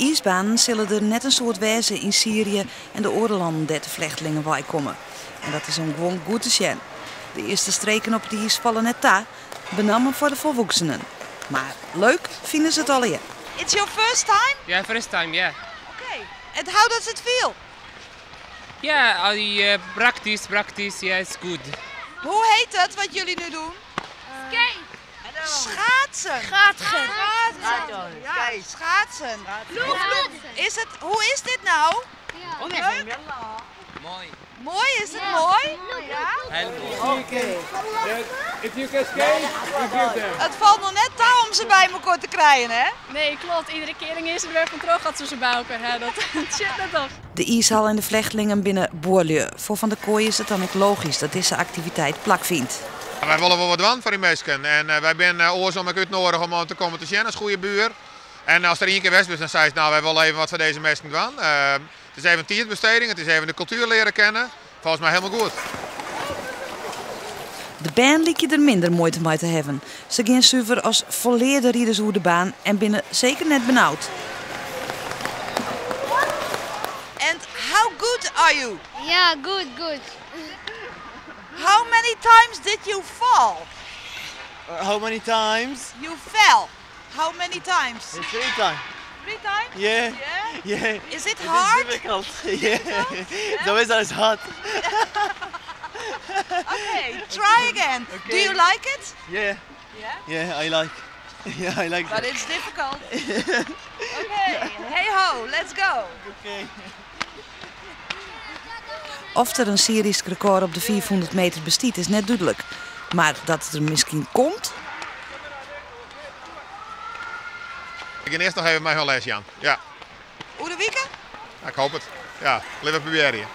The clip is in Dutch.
ijsbanen zullen er net een soort wezen in Syrië en de oorlanden der vluchtelingen bij komen. En dat is om gewoon goed te zien. De eerste streken op het ijs vallen net daar, benammen voor de volwassenen. Maar leuk vinden ze het al hier. It's your first time? Yeah, first time, yeah. Okay. And how does it feel? Yeah, I practice, yeah, it's good. Hoe heet het wat jullie nu doen? Schaatsen. Schaatsen. Ja, schaatsen. Hoe is dit nou? Leuk? Mooi. Mooi, is het mooi? Ja? Heel mooi. Okay. If you can skate, we give them. Het valt nog net touw om ze bij elkaar te krijgen, hè? Nee, klopt. Iedere keer is er weer van terug gaat ze bij elkaar. Hè? Dat zit net op. De ijshal en de vluchtelingen binnen Boerlieu. Voor Van der Kooi is het dan ook logisch dat deze activiteit plak vindt. Wij willen wel wat doen voor die mensen. En wij zijn oorzaak uitnodigd om te komen te zien als goede buur. En als er één keer west is, dan zei ze, nou wij willen even wat voor deze mensen doen. Het is even een tijdsbesteding, het is even de cultuur leren kennen. Volgens mij helemaal goed. De baan liep je er minder moeite mee te hebben. Ze gaan zuiver als volleerde rieders over de baan en binnen zeker net benauwd. And how good are you? Yeah, good. How many times did you fall? How many times? You fell. How many times? 3 times. 3 times? Yeah. Yeah. Yeah. Is it hard? It's difficult. Yeah. It's always hard. Okay, try again. Okay. Do you like it? Yeah. Yeah. Yeah, I like. Yeah, I like. But it's difficult. Okay, hey ho, let's go. Okay. Of er een Syrisch record op de 400 meter bestiet is net duidelijk. Maar dat het er misschien komt? Ik ga eerst nog even mijn les, Jan. Ja. Hoe de weekend? Ik hoop het. Ja, live proberen.